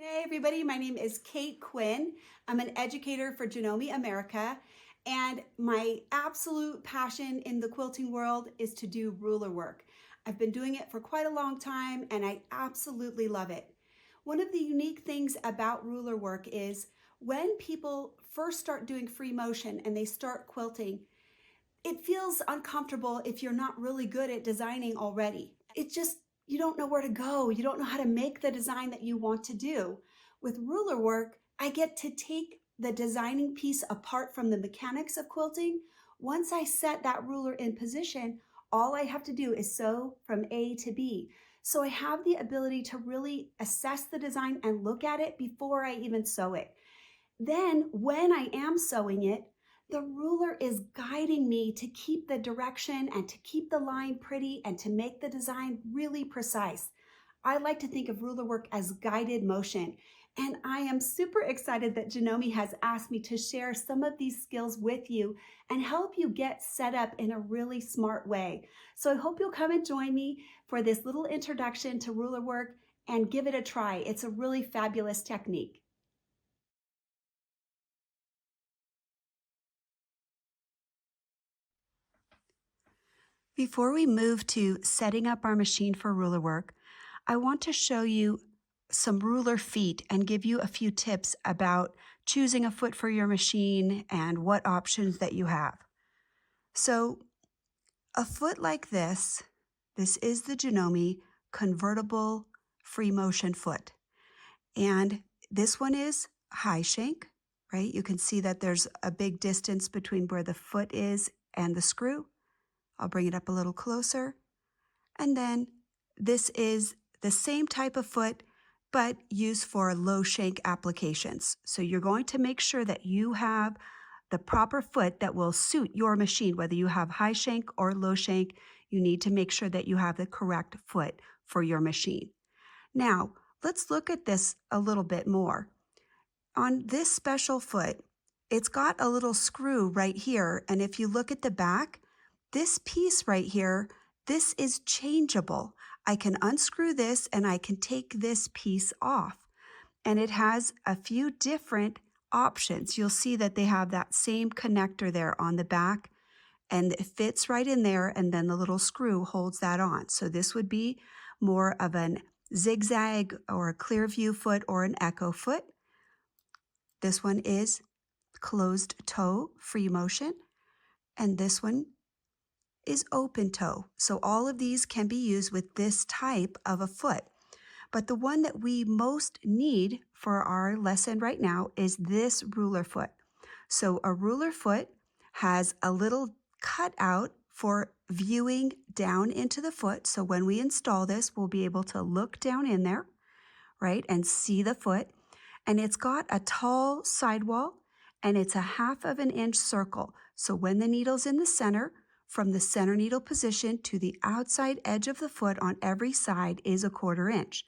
Hey everybody, my name is Kate Quinn. I'm an educator for Janome America, and my absolute passion in the quilting world is to do ruler work. I've been doing it for quite a long time and I absolutely love it. One of the unique things about ruler work is when people first start doing free motion and they start quilting, it feels uncomfortable if you're not really good at designing already. You don't know where to go. You don't know how to make the design that you want to do. With ruler work, I get to take the designing piece apart from the mechanics of quilting. Once I set that ruler in position, all I have to do is sew from A to B. So I have the ability to really assess the design and look at it before I even sew it. Then when I am sewing it, the ruler is guiding me to keep the direction and to keep the line pretty and to make the design really precise. I like to think of ruler work as guided motion. And I am super excited that Janome has asked me to share some of these skills with you and help you get set up in a really smart way. So I hope you'll come and join me for this little introduction to ruler work and give it a try. It's a really fabulous technique. Before we move to setting up our machine for ruler work, I want to show you some ruler feet and give you a few tips about choosing a foot for your machine and what options that you have. So a foot like this is the Janome convertible free motion foot. And this one is high shank, right? You can see that there's a big distance between where the foot is and the screw. I'll bring it up a little closer. And then this is the same type of foot, but used for low shank applications. So you're going to make sure that you have the proper foot that will suit your machine, whether you have high shank or low shank. You need to make sure that you have the correct foot for your machine. Now, let's look at this a little bit more. On this special foot, it's got a little screw right here, and if you look at the back, this piece right here, this is changeable. I can unscrew this and I can take this piece off. And it has a few different options. You'll see that they have that same connector there on the back and it fits right in there, and then the little screw holds that on. So this would be more of an zigzag or a clear view foot or an echo foot. This one is closed toe free motion, and this one is open toe. So all of these can be used with this type of a foot. But the one that we most need for our lesson right now is this ruler foot. So a ruler foot has a little cutout for viewing down into the foot. So when we install this, we'll be able to look down in there, right, and see the foot. And it's got a tall sidewall and it's a 1/2 inch circle. So when the needle's in the center, from the center needle position to the outside edge of the foot on every side is a 1/4 inch.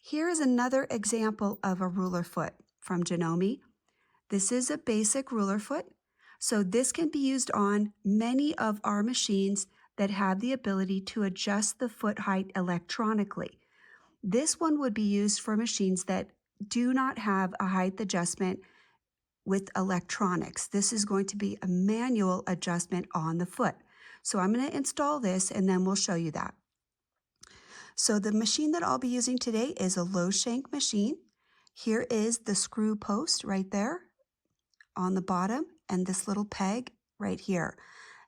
Here is another example of a ruler foot from Janome. This is a basic ruler foot. So this can be used on many of our machines that have the ability to adjust the foot height electronically. This one would be used for machines that do not have a height adjustment with electronics. This is going to be a manual adjustment on the foot. So I'm going to install this and then we'll show you that. So the machine that I'll be using today is a low shank machine. Here is the screw post right there on the bottom and this little peg right here.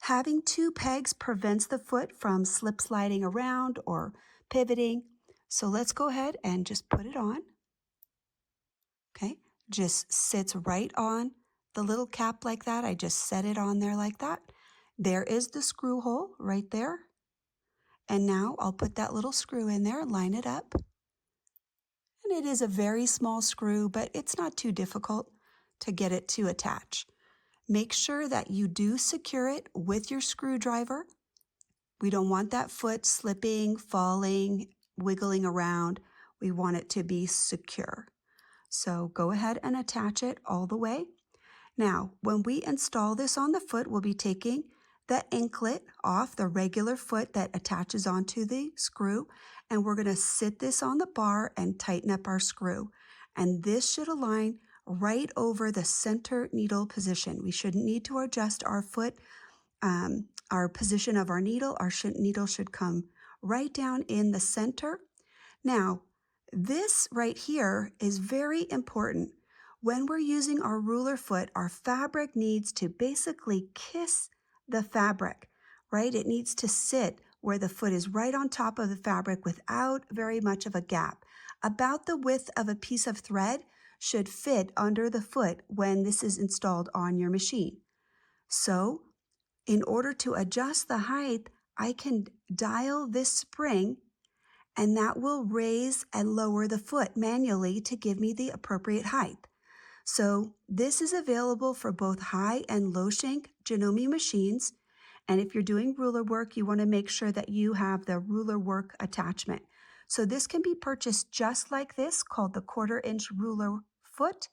Having 2 pegs prevents the foot from slip sliding around or pivoting. So let's go ahead and just put it on. Okay. Just sits right on the little cap like that. I just set it on there like that. There is the screw hole right there. And now I'll put that little screw in there, line it up. And it is a very small screw, but it's not too difficult to get it to attach. Make sure that you do secure it with your screwdriver. We don't want that foot slipping, falling, wiggling around. We want it to be secure. So go ahead and attach it all the way. Now, when we install this on the foot, we'll be taking the anklet off the regular foot that attaches onto the screw, and we're going to sit this on the bar and tighten up our screw. And this should align right over the center needle position. We shouldn't need to adjust our foot, our position of our needle. Our needle should come right down in the center. Now, this right here is very important. When we're using our ruler foot, our fabric needs to basically kiss the fabric, right? It needs to sit where the foot is right on top of the fabric without very much of a gap. About the width of a piece of thread should fit under the foot when this is installed on your machine. So, in order to adjust the height, I can dial this spring, and that will raise and lower the foot manually to give me the appropriate height. So this is available for both high and low shank Janome machines. And if you're doing ruler work, you want to make sure that you have the ruler work attachment. So this can be purchased just like this, called the 1/4 inch ruler foot,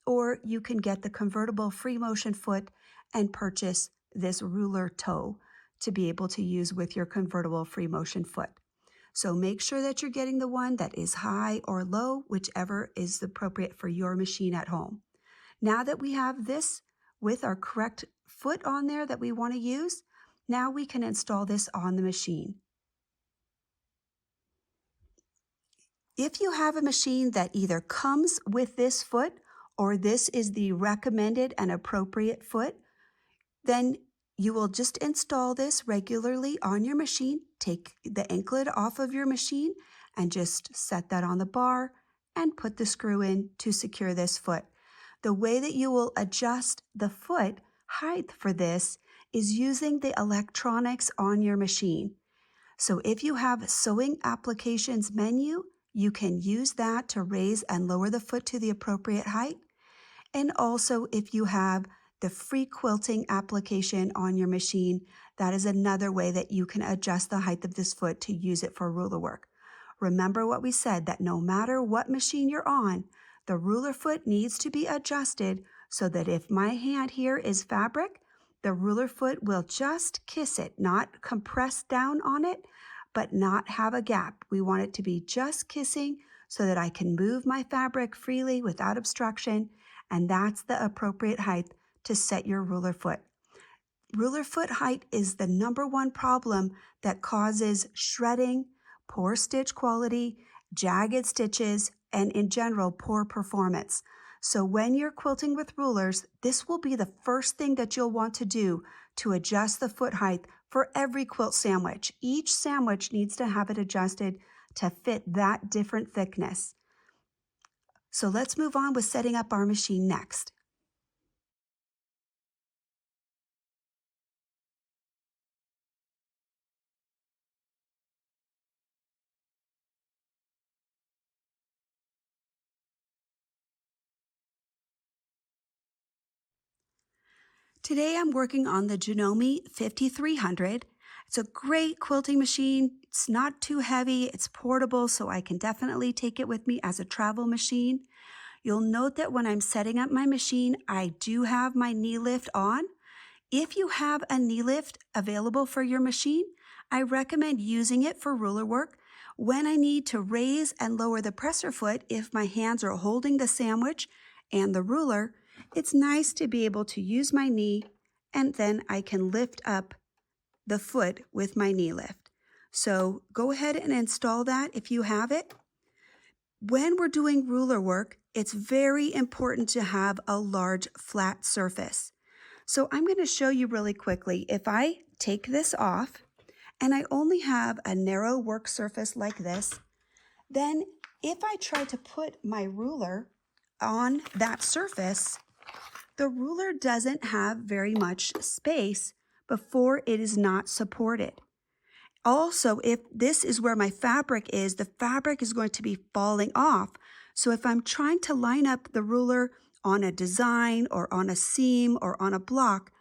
or you can get the convertible free motion foot and purchase this ruler toe to be able to use with your convertible free motion foot. So make sure that you're getting the one that is high or low, whichever is appropriate for your machine at home. Now that we have this with our correct foot on there that we want to use, now we can install this on the machine. If you have a machine that either comes with this foot or this is the recommended and appropriate foot, then you will just install this regularly on your machine. Take the anklet off of your machine and just set that on the bar and put the screw in to secure this foot. The way that you will adjust the foot height for this is using the electronics on your machine. So if you have sewing applications menu, you can use that to raise and lower the foot to the appropriate height. And also if you have the free quilting application on your machine, that is another way that you can adjust the height of this foot to use it for ruler work. Remember what we said, that no matter what machine you're on, the ruler foot needs to be adjusted so that if my hand here is fabric, the ruler foot will just kiss it, not compress down on it, but not have a gap. We want it to be just kissing so that I can move my fabric freely without obstruction, and that's the appropriate height to set your ruler foot. Ruler foot height is the #1 problem that causes shredding, poor stitch quality, jagged stitches, and in general, poor performance. So when you're quilting with rulers, this will be the first thing that you'll want to do to adjust the foot height for every quilt sandwich. Each sandwich needs to have it adjusted to fit that different thickness. So let's move on with setting up our machine next. Today I'm working on the Janome 5300. It's a great quilting machine. It's not too heavy, it's portable, so I can definitely take it with me as a travel machine. You'll note that when I'm setting up my machine, I do have my knee lift on. If you have a knee lift available for your machine, I recommend using it for ruler work. When I need to raise and lower the presser foot, if my hands are holding the sandwich and the ruler, it's nice to be able to use my knee, and then I can lift up the foot with my knee lift. So go ahead and install that if you have it. When we're doing ruler work, it's very important to have a large flat surface. So I'm going to show you really quickly. If I take this off and I only have a narrow work surface like this, then if I try to put my ruler on that surface, the ruler doesn't have very much space before it is not supported. Also, if this is where my fabric is, the fabric is going to be falling off. So if I'm trying to line up the ruler on a design or on a seam or on a block,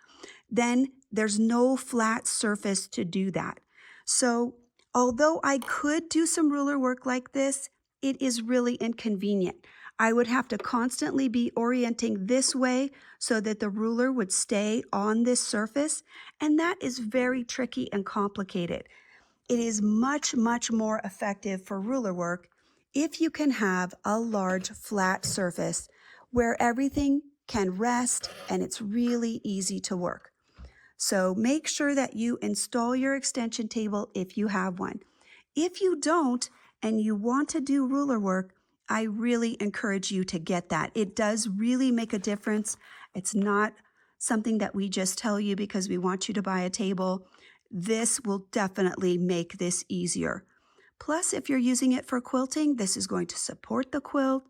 then there's no flat surface to do that. So although I could do some ruler work like this, it is really inconvenient. I would have to constantly be orienting this way so that the ruler would stay on this surface, and that is very tricky and complicated. It is much, much more effective for ruler work if you can have a large flat surface where everything can rest and it's really easy to work. So make sure that you install your extension table if you have one. If you don't and you want to do ruler work, I really encourage you to get that. It does really make a difference. It's not something that we just tell you because we want you to buy a table. This will definitely make this easier. Plus, if you're using it for quilting, this is going to support the quilt.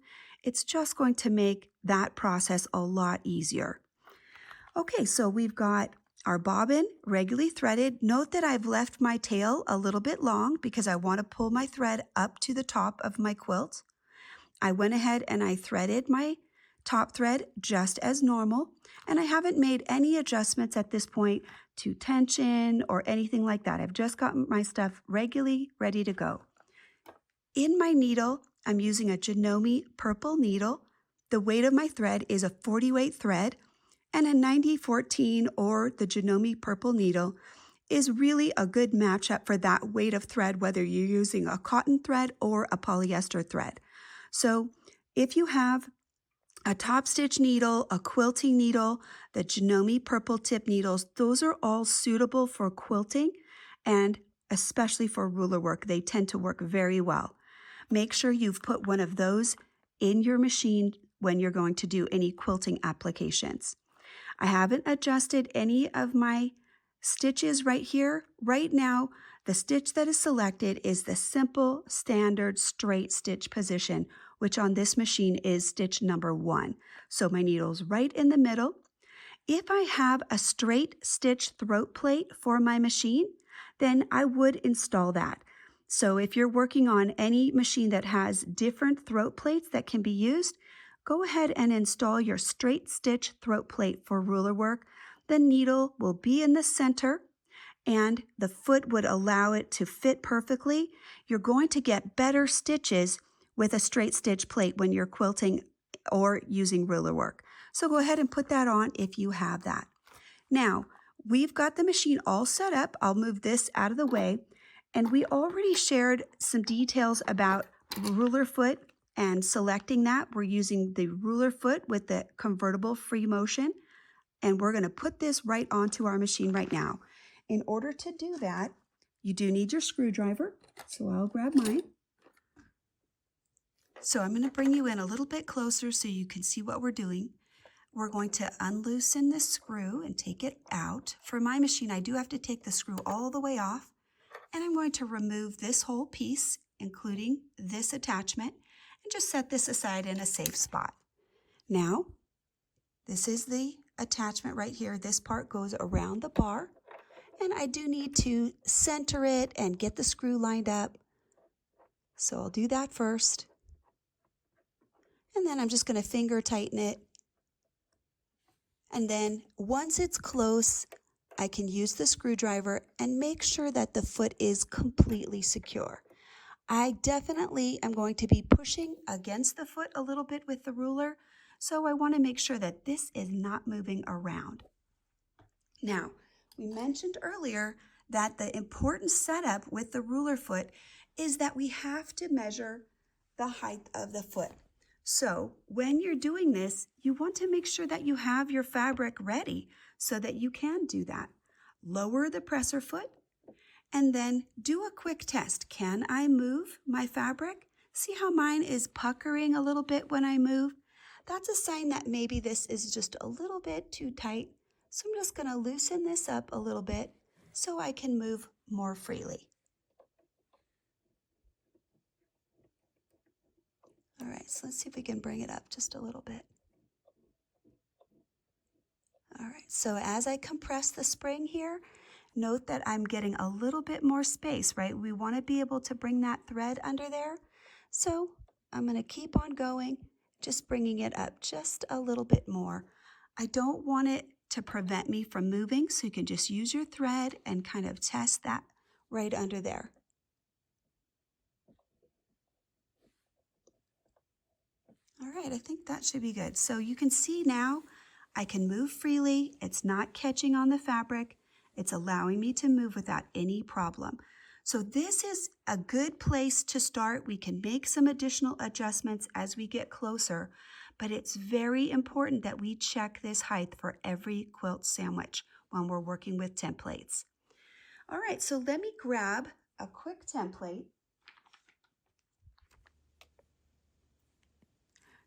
It's just going to make that process a lot easier. Okay, so we've got our bobbin regularly threaded. Note that I've left my tail a little bit long because I want to pull my thread up to the top of my quilt. I went ahead and I threaded my top thread just as normal, and I haven't made any adjustments at this point to tension or anything like that. I've just gotten my stuff regularly ready to go. In my needle, I'm using a Janome purple needle. The weight of my thread is a 40 weight thread, and a 90-14 or the Janome purple needle is really a good matchup for that weight of thread, whether you're using a cotton thread or a polyester thread. So if you have a top stitch needle, a quilting needle, the Janome purple tip needles, those are all suitable for quilting and especially for ruler work. They tend to work very well. Make sure you've put one of those in your machine when you're going to do any quilting applications. I haven't adjusted any of my stitches right here. Right now, the stitch that is selected is the simple, standard, straight stitch position, which on this machine is stitch number 1. So my needle's right in the middle. If I have a straight stitch throat plate for my machine, then I would install that. So if you're working on any machine that has different throat plates that can be used, go ahead and install your straight stitch throat plate for ruler work. The needle will be in the center and the foot would allow it to fit perfectly. You're going to get better stitches with a straight stitch plate when you're quilting or using ruler work. So go ahead and put that on if you have that. Now, we've got the machine all set up. I'll move this out of the way. And we already shared some details about ruler foot and selecting that. We're using the ruler foot with the convertible free motion. And we're going to put this right onto our machine right now. In order to do that, you do need your screwdriver. So I'll grab mine. So I'm going to bring you in a little bit closer so you can see what we're doing. We're going to unloosen the screw and take it out. For my machine, I do have to take the screw all the way off. And I'm going to remove this whole piece, including this attachment, and just set this aside in a safe spot. Now, this is the attachment right here. This part goes around the bar, and I do need to center it and get the screw lined up. So I'll do that first. And then I'm just going to finger tighten it. And then once it's close, I can use the screwdriver and make sure that the foot is completely secure. I definitely am going to be pushing against the foot a little bit with the ruler, so I want to make sure that this is not moving around. Now, we mentioned earlier that the important setup with the ruler foot is that we have to measure the height of the foot. So when you're doing this, you want to make sure that you have your fabric ready so that you can do that. Lower the presser foot and then do a quick test. Can I move my fabric? See how mine is puckering a little bit when I move? That's a sign that maybe this is just a little bit too tight. So I'm just going to loosen this up a little bit so I can move more freely. All right, so let's see if we can bring it up just a little bit. All right, so as I compress the spring here, note that I'm getting a little bit more space, right? We want to be able to bring that thread under there. So I'm going to keep on going, just bringing it up just a little bit more. I don't want it to prevent me from moving, so you can just use your thread and kind of test that right under there. All right, I think that should be good. So you can see now I can move freely. It's not catching on the fabric. It's allowing me to move without any problem. So this is a good place to start. We can make some additional adjustments as we get closer, but it's very important that we check this height for every quilt sandwich when we're working with templates. All right, so let me grab a quick template.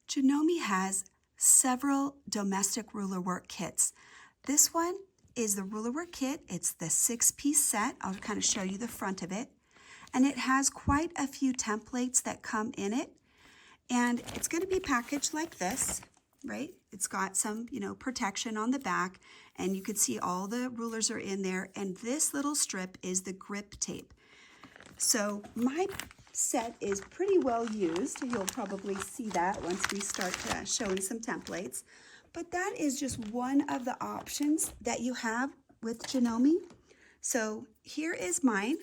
Janome has several domestic ruler work kits. This one is the ruler work kit. It's the 6-piece set. I'll kind of show you the front of it. And it has quite a few templates that come in it. And it's going to be packaged like this, right? It's got some, protection on the back, and you can see all the rulers are in there. And this little strip is the grip tape. So my set is pretty well used. You'll probably see that once we start showing some templates. But that is just one of the options that you have with Janome. So here is mine.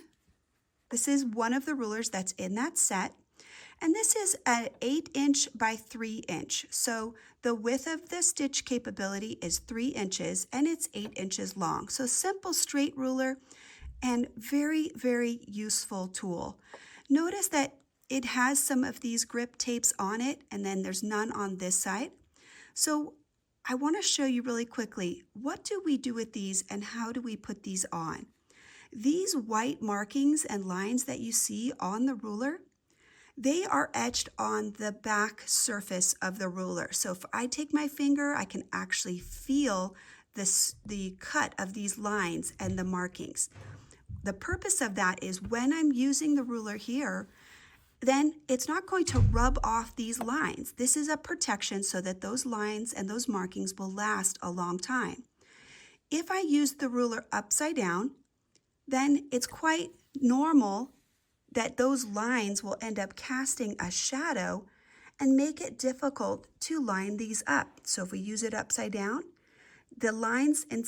This is one of the rulers that's in that set. And this is an 8-inch by 3-inch. So the width of the stitch capability is 3 inches and it's 8 inches long. So simple straight ruler and very, very useful tool. Notice that it has some of these grip tapes on it and then there's none on this side. So I want to show you really quickly, what do we do with these and how do we put these on? These white markings and lines that you see on the ruler, they are etched on the back surface of the ruler. So if I take my finger, I can actually feel the cut of these lines and the markings. The purpose of that is when I'm using the ruler here, then it's not going to rub off these lines. This is a protection so that those lines and those markings will last a long time. If I use the ruler upside down, then it's quite normal that those lines will end up casting a shadow and make it difficult to line these up. So if we use it upside down, the lines, and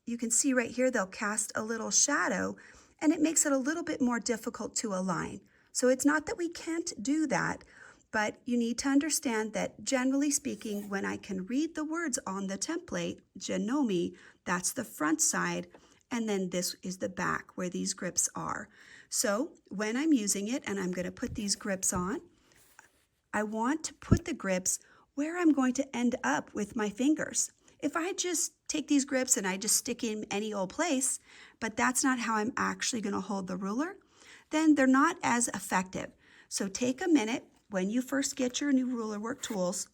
you can see right here, they'll cast a little shadow and it makes it a little bit more difficult to align. So it's not that we can't do that, but you need to understand that generally speaking, when I can read the words on the template, Janome, that's the front side, and then this is the back where these grips are. So when I'm using it and I'm going to put these grips on, I want to put the grips where I'm going to end up with my fingers. If I just take these grips and I just stick in any old place, but that's not how I'm actually going to hold the ruler, then they're not as effective. So take a minute when you first get your new ruler work tools,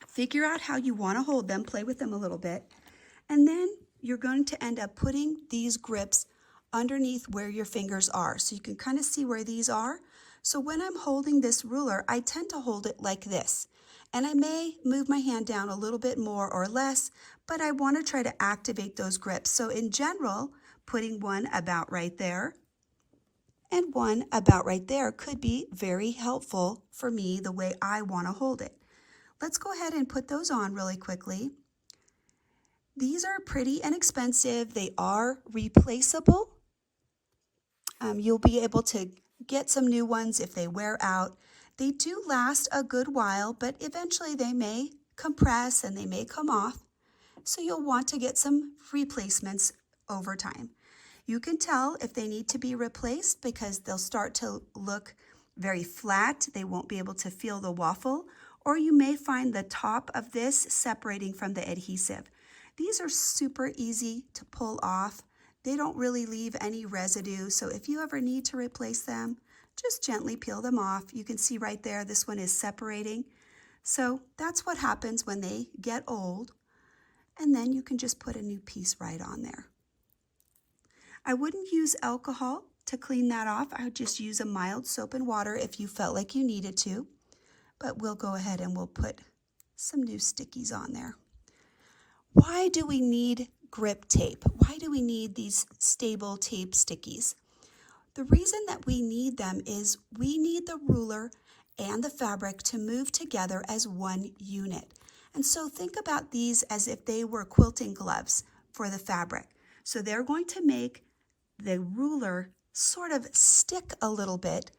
figure out how you want to hold them, play with them a little bit, and then you're going to end up putting these grips underneath where your fingers are. So you can kind of see where these are. So when I'm holding this ruler, I tend to hold it like this. And I may move my hand down a little bit more or less, but I want to try to activate those grips. So in general, putting one about right there and one about right there could be very helpful for me the way I want to hold it. Let's go ahead and put those on really quickly. These are pretty inexpensive. They are replaceable. You'll be able to get some new ones if they wear out. They do last a good while, but eventually they may compress and they may come off. So you'll want to get some replacements over time. You can tell if they need to be replaced because they'll start to look very flat. They won't be able to feel the waffle, or you may find the top of this separating from the adhesive. These are super easy to pull off. They don't really leave any residue, so if you ever need to replace them, just gently peel them off. You can see right there, this one is separating. So that's what happens when they get old, and then you can just put a new piece right on there. I wouldn't use alcohol to clean that off. I would just use a mild soap and water if you felt like you needed to, but we'll go ahead and we'll put some new stickies on there. Why do we need grip tape? Why do we need these stable tape stickies? The reason that we need them is we need the ruler and the fabric to move together as one unit. And so think about these as if they were quilting gloves for the fabric. So they're going to make the ruler sort of stick a little bit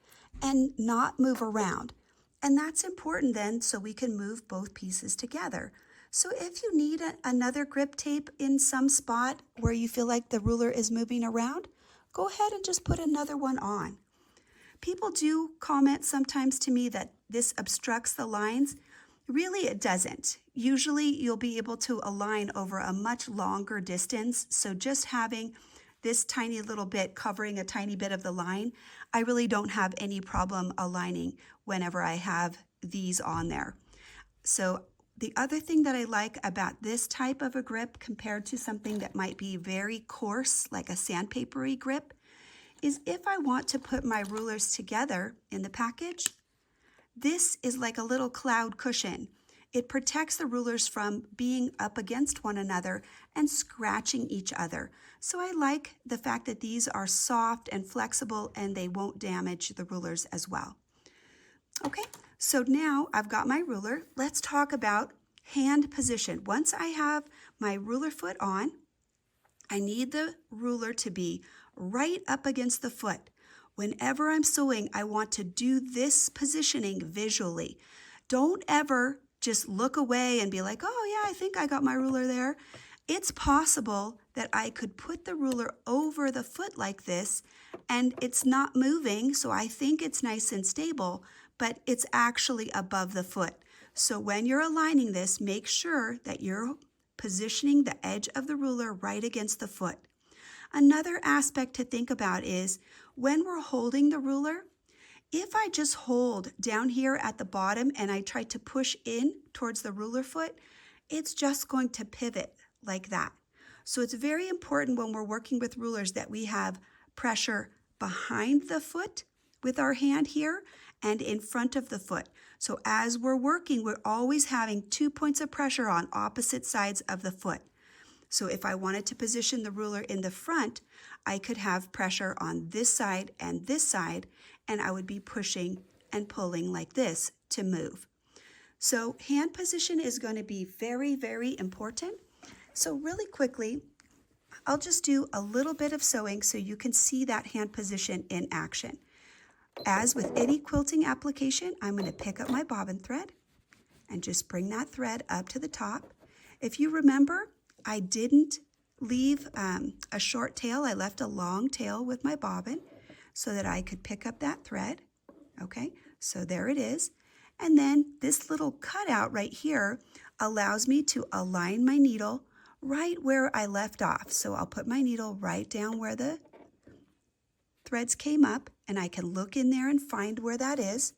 and not move around. And that's important then so we can move both pieces together. So if you need another grip tape in some spot where you feel like the ruler is moving around, go ahead and just put another one on. People do comment sometimes to me that this obstructs the lines. Really, it doesn't. Usually you'll be able to align over a much longer distance, so just having this tiny little bit covering a tiny bit of the line, I really don't have any problem aligning whenever I have these on there. So the other thing that I like about this type of a grip compared to something that might be very coarse, like a sandpapery grip, is if I want to put my rulers together in the package, this is like a little cloud cushion. It protects the rulers from being up against one another and scratching each other. So I like the fact that these are soft and flexible and they won't damage the rulers as well. Okay, so now I've got my ruler. Let's talk about hand position. Once I have my ruler foot on, I need the ruler to be right up against the foot. Whenever I'm sewing, I want to do this positioning visually. Don't ever just look away and be like, oh yeah, I think I got my ruler there. It's possible that I could put the ruler over the foot like this and it's not moving, so I think it's nice and stable, but it's actually above the foot. So when you're aligning this, make sure that you're positioning the edge of the ruler right against the foot. Another aspect to think about is when we're holding the ruler, if I just hold down here at the bottom and I try to push in towards the ruler foot, it's just going to pivot like that. So it's very important when we're working with rulers that we have pressure behind the foot with our hand here and in front of the foot. So as we're working, we're always having 2 points of pressure on opposite sides of the foot. So if I wanted to position the ruler in the front, I could have pressure on this side, and I would be pushing and pulling like this to move. So hand position is going to be very, very important. So really quickly, I'll just do a little bit of sewing so you can see that hand position in action. As with any quilting application, I'm going to pick up my bobbin thread and just bring that thread up to the top. If you remember, I didn't leave a short tail. I left a long tail with my bobbin so that I could pick up that thread. Okay, so there it is. And then this little cutout right here allows me to align my needle right where I left off. So I'll put my needle right down where the threads came up, and I can look in there and find where that is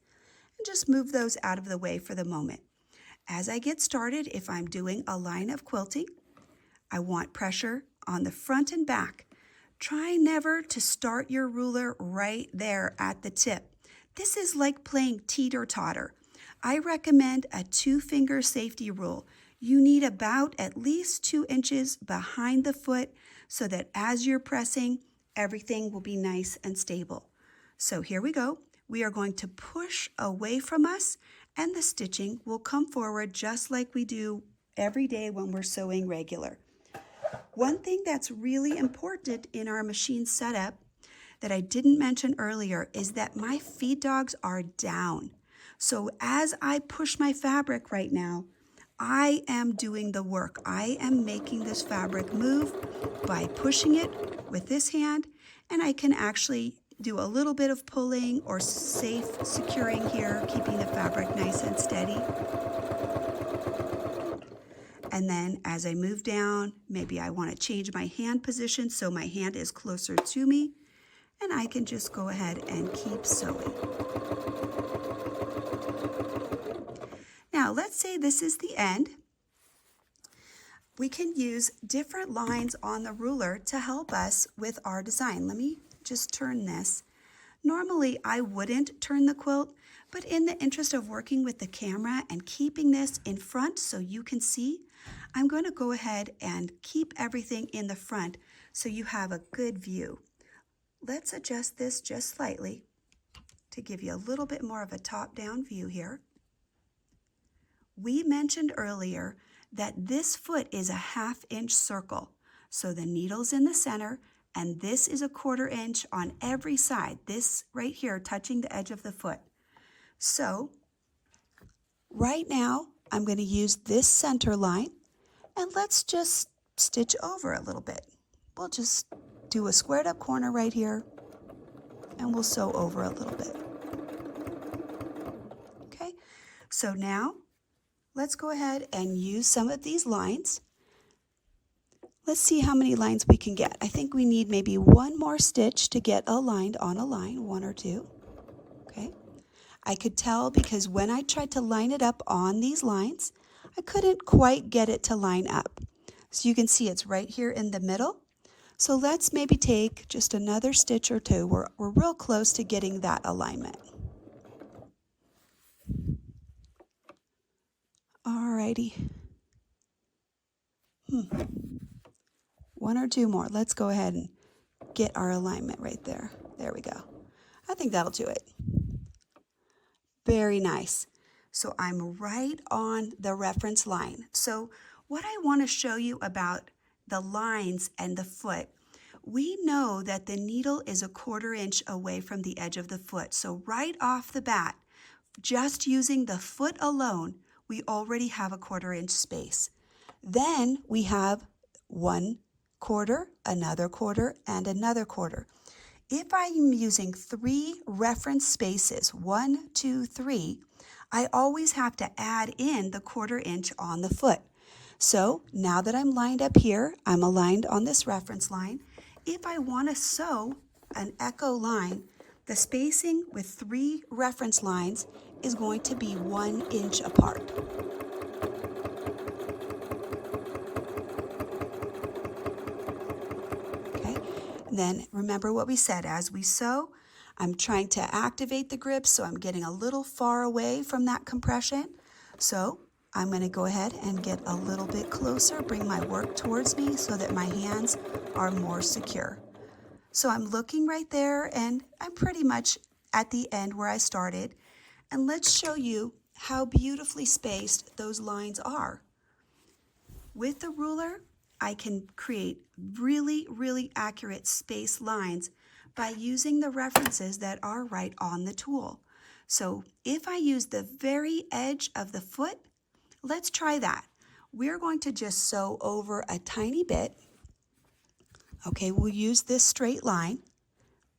and just move those out of the way for the moment. As I get started, if I'm doing a line of quilting, I want pressure on the front and back. Try never to start your ruler right there at the tip. This is like playing teeter-totter. I recommend a 2-finger safety rule. You need about at least 2 inches behind the foot so that as you're pressing, everything will be nice and stable. So here we go. We are going to push away from us, and the stitching will come forward just like we do every day when we're sewing regular. One thing that's really important in our machine setup that I didn't mention earlier is that my feed dogs are down. So as I push my fabric right now, I am doing the work. I am making this fabric move by pushing it with this hand, and I can actually do a little bit of pulling or safe securing here, keeping the fabric nice and steady. And then as I move down, maybe I want to change my hand position so my hand is closer to me, and I can just go ahead and keep sewing. Now, let's say this is the end. We can use different lines on the ruler to help us with our design. Let me just turn this. Normally, I wouldn't turn the quilt, but in the interest of working with the camera and keeping this in front so you can see, I'm going to go ahead and keep everything in the front so you have a good view. Let's adjust this just slightly to give you a little bit more of a top-down view here. We mentioned earlier that this foot is a 1/2 inch circle. So the needle's in the center, and this is a 1/4 inch on every side. This right here touching the edge of the foot. So Right now, I'm going to use this center line, and let's just stitch over a little bit. We'll just do a squared up corner right here, and we'll sew over a little bit. Okay, so now let's go ahead and use some of these lines. Let's see how many lines we can get. I think we need maybe one more stitch to get aligned on a line, one or two. Okay, I could tell because when I tried to line it up on these lines, I couldn't quite get it to line up. So you can see it's right here in the middle. So let's maybe take just another stitch or two. We're real close to getting that alignment. Alrighty. One or two more. Let's go ahead and get our alignment right there. There we go. I think that'll do it. Very nice. So I'm right on the reference line. So what I want to show you about the lines and the foot, we know that the needle is a 1/4 inch away from the edge of the foot. So right off the bat, just using the foot alone, we already have a 1/4 inch space. Then we have 1/4, another 1/4, and another 1/4. If I'm using 3 reference spaces, 1, 2, 3, I always have to add in the 1/4 inch on the foot. So now that I'm lined up here, I'm aligned on this reference line. If I want to sew an echo line, the spacing with 3 reference lines is going to be 1 inch apart. Then remember what we said, as we sew, I'm trying to activate the grip, so I'm getting a little far away from that compression. So I'm going to go ahead and get a little bit closer, bring my work towards me so that my hands are more secure. So I'm looking right there, and I'm pretty much at the end where I started. And let's show you how beautifully spaced those lines are. With the ruler, I can create really, really accurate space lines by using the references that are right on the tool. So if I use the very edge of the foot, let's try that. We're going to just sew over a tiny bit. Okay, we'll use this straight line.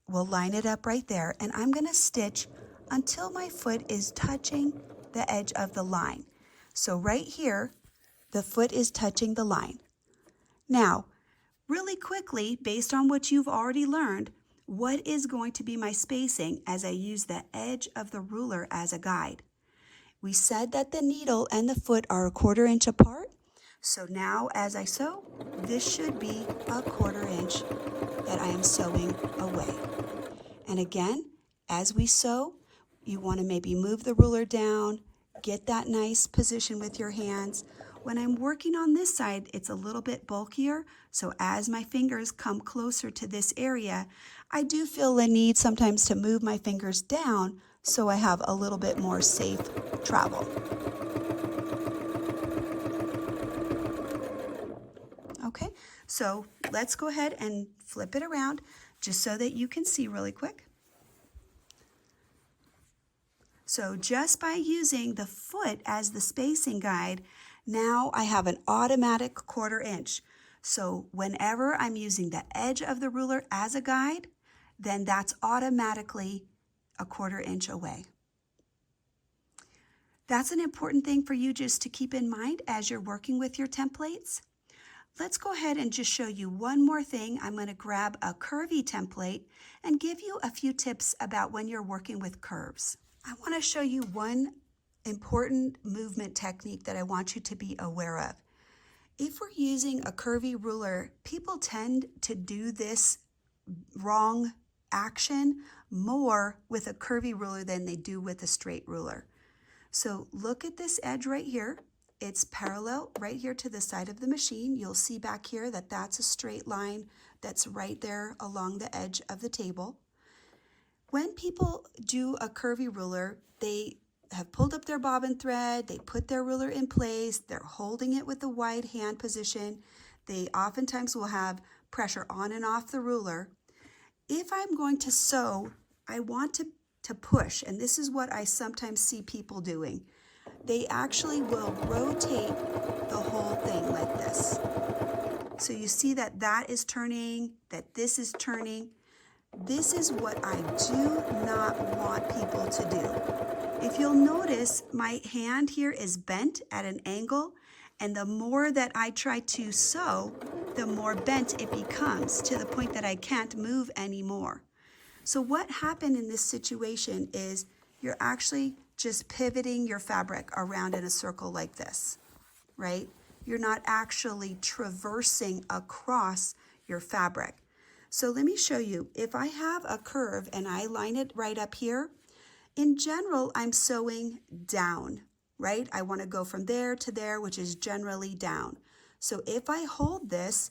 We'll line it up right there, and I'm going to stitch until my foot is touching the edge of the line. So right here, the foot is touching the line. Now, really quickly, based on what you've already learned, what is going to be my spacing as I use the edge of the ruler as a guide? We said that the needle and the foot are a 1/4 inch apart. So now as I sew, this should be a 1/4 inch that I am sewing away. And again, as we sew, you want to maybe move the ruler down, get that nice position with your hands. When I'm working on this side, it's a little bit bulkier, so as my fingers come closer to this area, I do feel the need sometimes to move my fingers down so I have a little bit more safe travel. Okay, so let's go ahead and flip it around just so that you can see really quick. So just by using the foot as the spacing guide, now I have an automatic 1/4 inch. So whenever I'm using the edge of the ruler as a guide, then that's automatically a 1/4 inch away. That's an important thing for you just to keep in mind as you're working with your templates. Let's go ahead and just show you one more thing. I'm going to grab a curvy template and give you a few tips about when you're working with curves. I want to show you one important movement technique that I want you to be aware of. If we're using a curvy ruler, people tend to do this wrong action more with a curvy ruler than they do with a straight ruler. So look at this edge right here. It's parallel right here to the side of the machine. You'll see back here that that's a straight line that's right there along the edge of the table. When people do a curvy ruler, they have pulled up their bobbin thread, they put their ruler in place, they're holding it with the wide hand position. They oftentimes will have pressure on and off the ruler. If I'm going to sew, I want to push, and this is what I sometimes see people doing. they actually will rotate the whole thing like this. So you see that that is turning, that this is turning. This is what I do not want people to do. If you'll notice, my hand here is bent at an angle, and the more that I try to sew, the more bent it becomes to the point that I can't move anymore. So what happened in this situation is you're actually just pivoting your fabric around in a circle like this, right? You're not actually traversing across your fabric. So let me show you. If I have a curve and I line it right up here, in general, I'm sewing down, right? I want to go from there to there, which is generally down. So if I hold this,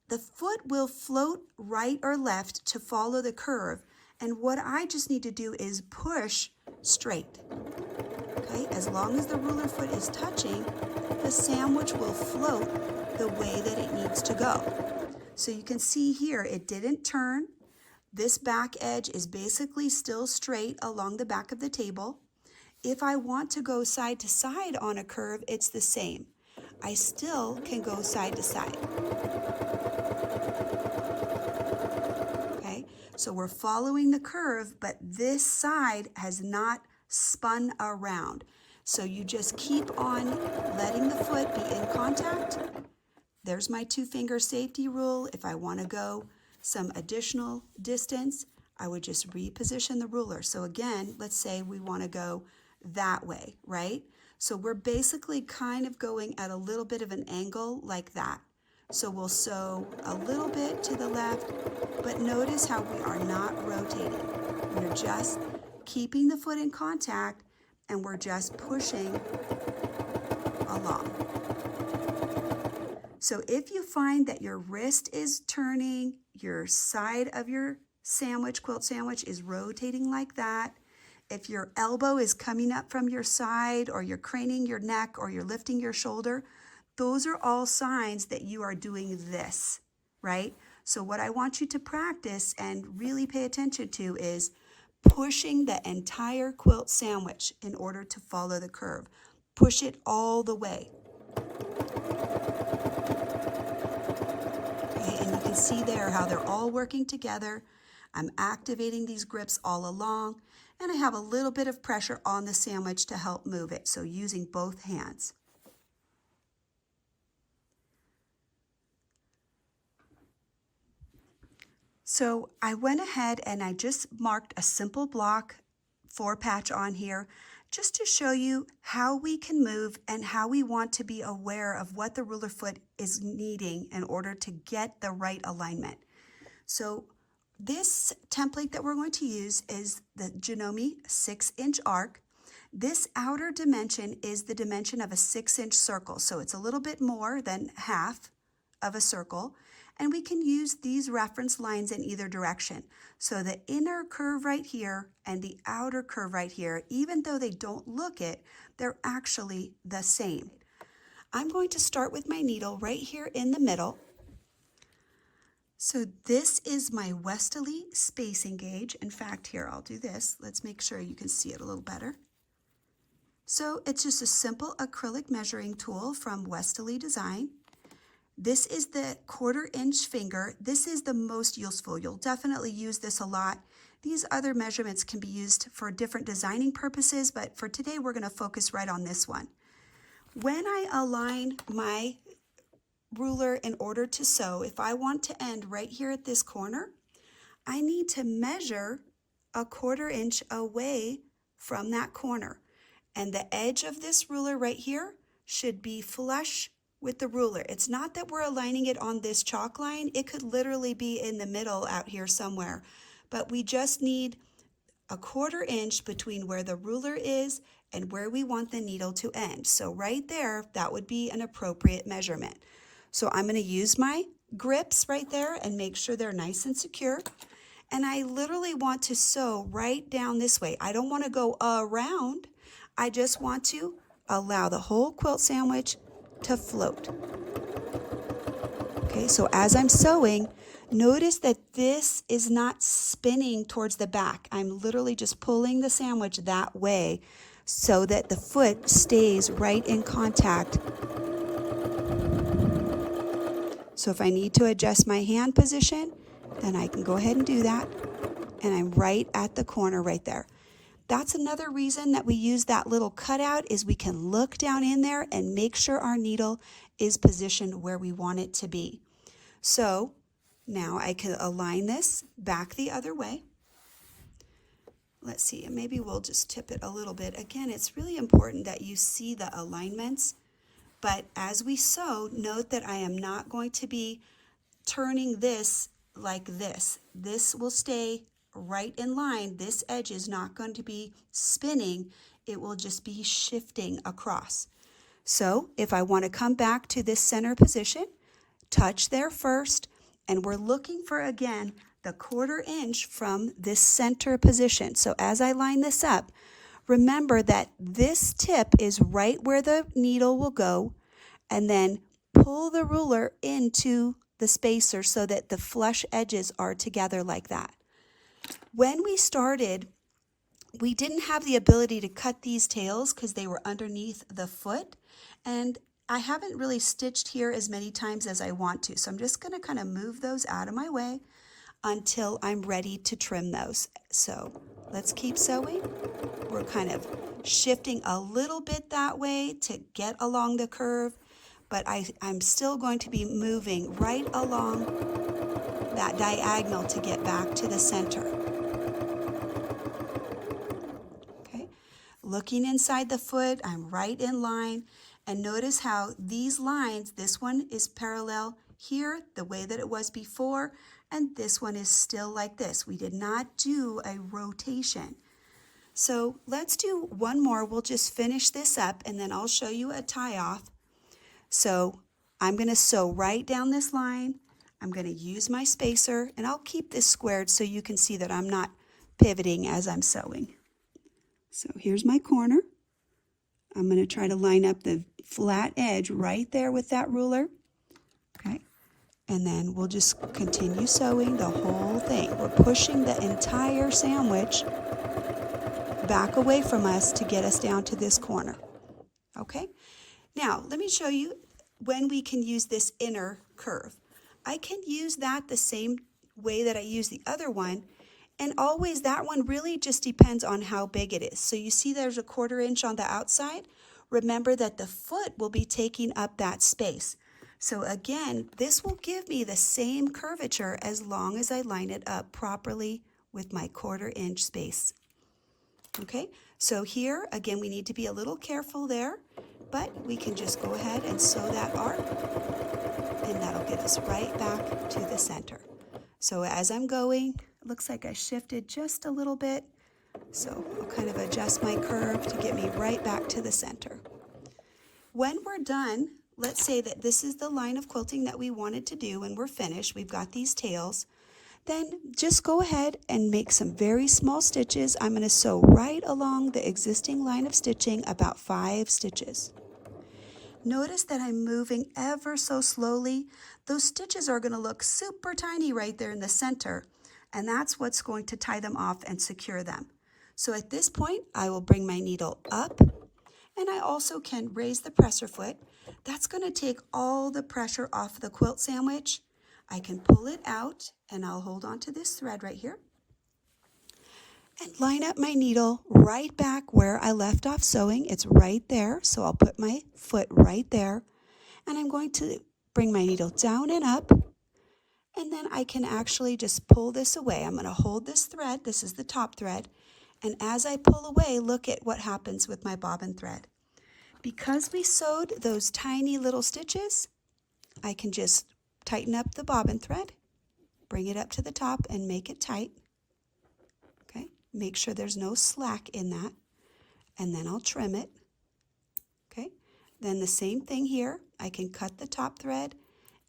the foot will float right or left to follow the curve. And what I just need to do is push straight. Okay, as long as the ruler foot is touching, the sandwich will float the way that it needs to go. So you can see here, it didn't turn. This back edge is basically still straight along the back of the table. If I want to go side to side on a curve, it's the same. I still can go side to side. Okay, so we're following the curve, but this side has not spun around. So you just keep on letting the foot be in contact. There's my 2-finger safety rule. If I want to go some additional distance, I would just reposition the ruler. So again, let's say we want to go that way, right? So we're basically kind of going at a little bit of an angle like that. So we'll sew a little bit to the left, but notice how we are not rotating. We're just keeping the foot in contact, and we're just pushing along. So if you find that your wrist is turning, your side of your sandwich, quilt sandwich, is rotating like that, if your elbow is coming up from your side, or you're craning your neck, or you're lifting your shoulder, those are all signs that you are doing this, right? So what I want you to practice and really pay attention to is pushing the entire quilt sandwich in order to follow the curve. Push it all the way. Okay, and you can see there how they're all working together. I'm activating these grips all along, and I have a little bit of pressure on the sandwich to help move it, so using both hands. So I went ahead and I just marked a simple block 4-patch on here just to show you how we can move and how we want to be aware of what the ruler foot is needing in order to get the right alignment. So this template that we're going to use is the Janome 6-inch arc. This outer dimension is the dimension of a 6-inch circle, so it's a little bit more than half of a circle. And we can use these reference lines in either direction. So the inner curve right here and the outer curve right here, even though they don't look it, they're actually the same. I'm going to start with my needle right here in the middle. So this is my Westerly spacing gauge. In fact, here, I'll do this. Let's make sure you can see it a little better. So it's just a simple acrylic measuring tool from Westerly Design. This is the 1/4-inch finger. This is the most useful. You'll definitely use this a lot. These other measurements can be used for different designing purposes, but for today we're going to focus right on this one. When I align my ruler in order to sew, if I want to end right here at this corner, I need to measure a 1/4 inch away from that corner. And the edge of this ruler right here should be flush with the ruler. It's not that we're aligning it on this chalk line. It could literally be in the middle out here somewhere. But we just need a 1/4 inch between where the ruler is and where we want the needle to end. So right there, that would be an appropriate measurement. So I'm going to use my grips right there and make sure they're nice and secure. And I literally want to sew right down this way. I don't want to go around. I just want to allow the whole quilt sandwich to float. Okay, so as I'm sewing, notice that this is not spinning towards the back. I'm literally just pulling the sandwich that way so that the foot stays right in contact. So if I need to adjust my hand position, then I can go ahead and do that. And I'm right at the corner right there. That's another reason that we use that little cutout, is we can look down in there and make sure our needle is positioned where we want it to be. So now I can align this back the other way. Let's see, and maybe we'll just tip it a little bit. Again, it's really important that you see the alignments, but as we sew, note that I am not going to be turning this like this. This will stay right in line. This edge is not going to be spinning. It will just be shifting across. So if I want to come back to this center position, touch there first, and we're looking for, again, the 1/4 inch from this center position. So as I line this up, remember that this tip is right where the needle will go, and then pull the ruler into the spacer so that the flush edges are together like that. When we started, we didn't have the ability to cut these tails because they were underneath the foot, and I haven't really stitched here as many times as I want to, so I'm just going to kind of move those out of my way until I'm ready to trim those. So let's keep sewing. We're kind of shifting a little bit that way to get along the curve, but I'm still going to be moving right along that diagonal to get back to the center. Okay, looking inside the foot, I'm right in line, and notice how these lines, this one is parallel here, the way that it was before, and this one is still like this. We did not do a rotation. So let's do one more. We'll just finish this up, and then I'll show you a tie-off. So I'm going to sew right down this line. I'm going to use my spacer, and I'll keep this squared so you can see that I'm not pivoting as I'm sewing. So here's my corner. I'm going to try to line up the flat edge right there with that ruler. Okay. And then we'll just continue sewing the whole thing. We're pushing the entire sandwich back away from us to get us down to this corner. Okay. Now, let me show you when we can use this inner curve. I can use that the same way that I use the other one, and always that one really just depends on how big it is. So you see there's a 1/4 inch on the outside. Remember that the foot will be taking up that space. So again, this will give me the same curvature as long as I line it up properly with my 1/4 inch space. Okay, so here, again, we need to be a little careful there, but we can just go ahead and sew that arc, and that'll get us right back to the center. So as I'm going, it looks like I shifted just a little bit, so I'll kind of adjust my curve to get me right back to the center. When we're done, let's say that this is the line of quilting that we wanted to do, and we're finished. We've got these tails. Then just go ahead and make some very small stitches. I'm going to sew right along the existing line of stitching, about 5 stitches. Notice that I'm moving ever so slowly. Those stitches are going to look super tiny right there in the center, and that's what's going to tie them off and secure them. So at this point, I will bring my needle up, and I also can raise the presser foot. That's going to take all the pressure off the quilt sandwich. I can pull it out, and I'll hold on to this thread right here and line up my needle right back where I left off sewing. It's right there, so I'll put my foot right there, and I'm going to bring my needle down and up, and then I can actually just pull this away. I'm going to hold this thread. This is the top thread, and as I pull away, look at what happens with my bobbin thread. Because we sewed those tiny little stitches, I can just tighten up the bobbin thread, bring it up to the top, and make it tight. Okay, make sure there's no slack in that, and then I'll trim it. Okay, then the same thing here. I can cut the top thread,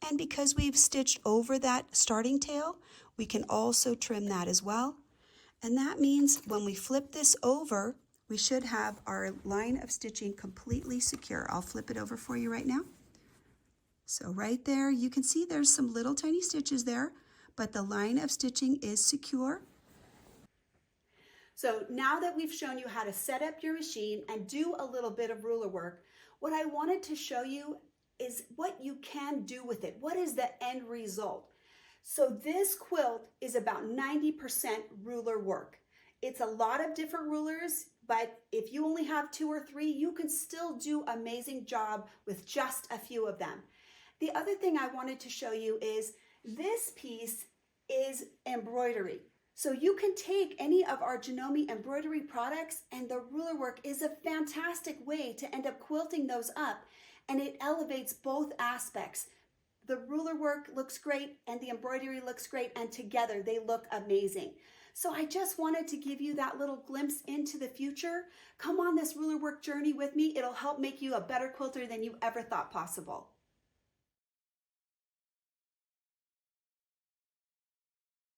and because we've stitched over that starting tail, we can also trim that as well. And that means when we flip this over, we should have our line of stitching completely secure. I'll flip it over for you right now. So right there, you can see there's some little tiny stitches there, but the line of stitching is secure. So now that we've shown you how to set up your machine and do a little bit of ruler work, what I wanted to show you is what you can do with it. What is the end result? So this quilt is about 90% ruler work. It's a lot of different rulers, but if you only have 2 or 3, you can still do an amazing job with just a few of them. The other thing I wanted to show you is this piece is embroidery. So you can take any of our Janome embroidery products, and the ruler work is a fantastic way to end up quilting those up, and it elevates both aspects. The ruler work looks great and the embroidery looks great, and together they look amazing. So I just wanted to give you that little glimpse into the future. Come on this ruler work journey with me. It'll help make you a better quilter than you ever thought possible.